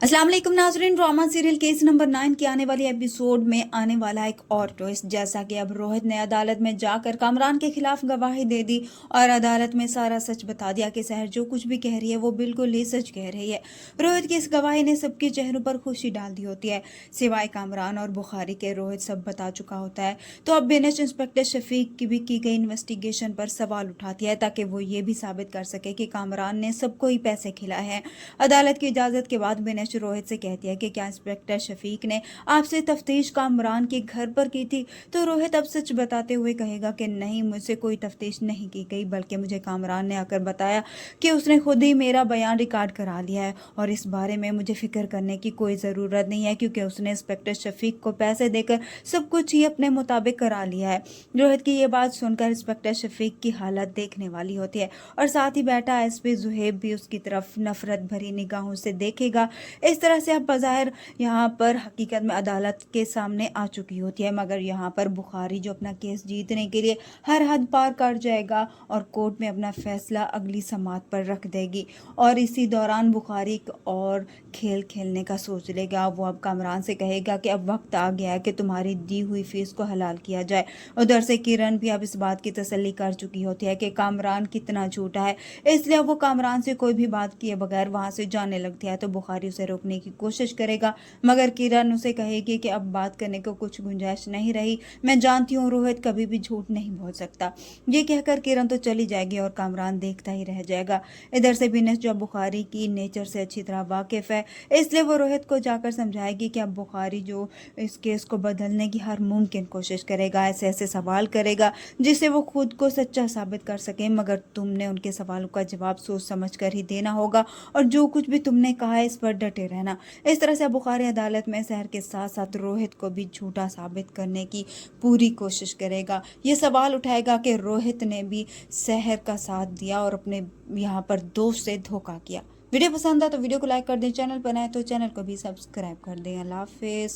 अस्सलाम वालेकुम नाज़रीन, ड्रामा सीरियल केस नंबर 9 के आने वाली एपिसोड में आने वाला एक और ट्विस्ट। जैसा कि अब रोहित ने अदालत में जाकर कामरान के खिलाफ गवाही दे दी और अदालत में सारा सच बता दिया कि सहर जो कुछ भी कह रही है वो बिल्कुल ही सच कह रही है। रोहित की इस गवाही ने सबके चेहरों पर खुशी डाल दी होती है, सिवाय कामरान और बुखारी के। रोहित सब बता चुका होता है तो अब बेनच इंस्पेक्टर शफीक की भी की गई इन्वेस्टिगेशन पर सवाल उठाती है ताकि वो ये भी साबित कर सके कि कामरान ने सबको ही पैसे खिलाए हैं। अदालत की इजाजत के बाद बेनच रोहित से कहती है कि क्या इंस्पेक्टर शफीक ने आपसे तफ्तीश कामरान के घर पर की थी? तो रोहित अब सच बताते हुए कहेगा कि नहीं, मुझसे कोई तफ्तीश नहीं की गई, बल्कि मुझे कामरान ने आकर बताया कि उसने खुद ही मेरा बयान रिकॉर्ड करा लिया है और इस बारे में मुझे फिक्र करने की कोई ज़रूरत नहीं है क्योंकि उसने इंस्पेक्टर शफीक को पैसे देकर सब कुछ ही अपने मुताबिक करा लिया है। रोहित की ये बात सुनकर इंस्पेक्टर शफीक की हालत देखने वाली होती है और साथ ही बैठा एसपी जुहेब भी उसकी तरफ नफरत भरी निगाहों से देखेगा। इस तरह से अब बज़ाहिर यहाँ पर हकीकत में अदालत के सामने आ चुकी होती है, मगर यहाँ पर बुखारी जो अपना केस जीतने के लिए हर हद पार कर जाएगा और कोर्ट में अपना फैसला अगली समात पर रख देगी। और इसी दौरान बुखारी एक और खेल खेलने का सोच लेगा। वो अब कामरान से कहेगा कि अब वक्त आ गया है कि तुम्हारी दी हुई फीस को हलाल किया जाए। उधर से किरण भी अब इस बात की तसल्ली कर चुकी होती है कि कामरान कितना झूठा है, इसलिए वो कामरान से कोई भी बात किए बगैर वहां से जाने लगती है। तो बुखारी उसे रोकने की कोशिश करेगा, मगर किरण उसे कहेगी कि अब बात करने को कुछ गुंजाइश नहीं रही, मैं जानती हूँ रोहित कभी भी झूठ नहीं बोल सकता। ये कहकर किरण तो चली जाएगी और कामरान देखता ही रह जाएगा। इधर से बिनेश जो बुखारी की नेचर से अच्छी तरह वाकिफ है, इसलिए वो रोहित को जाकर समझाएगी कि अब बुखारी जो इस केस को बदलने की हर मुमकिन कोशिश करेगा, ऐसे ऐसे सवाल करेगा जिससे वो खुद को सच्चा साबित कर सके, मगर तुमने उनके सवालों का जवाब सोच समझ कर ही देना होगा और जो कुछ भी तुमने कहा है इस पर डटे रहना। इस तरह से बुखारी अदालत में सहर के साथ साथ रोहित को भी झूठा साबित करने की पूरी कोशिश करेगा। ये सवाल उठाएगा कि रोहित ने भी सहर का साथ दिया और अपने यहाँ पर दोस्त से धोखा किया। वीडियो पसंद आया तो वीडियो को लाइक कर दें, चैनल पर नए तो चैनल को भी सब्सक्राइब कर दें। अल्लाह हाफिज़।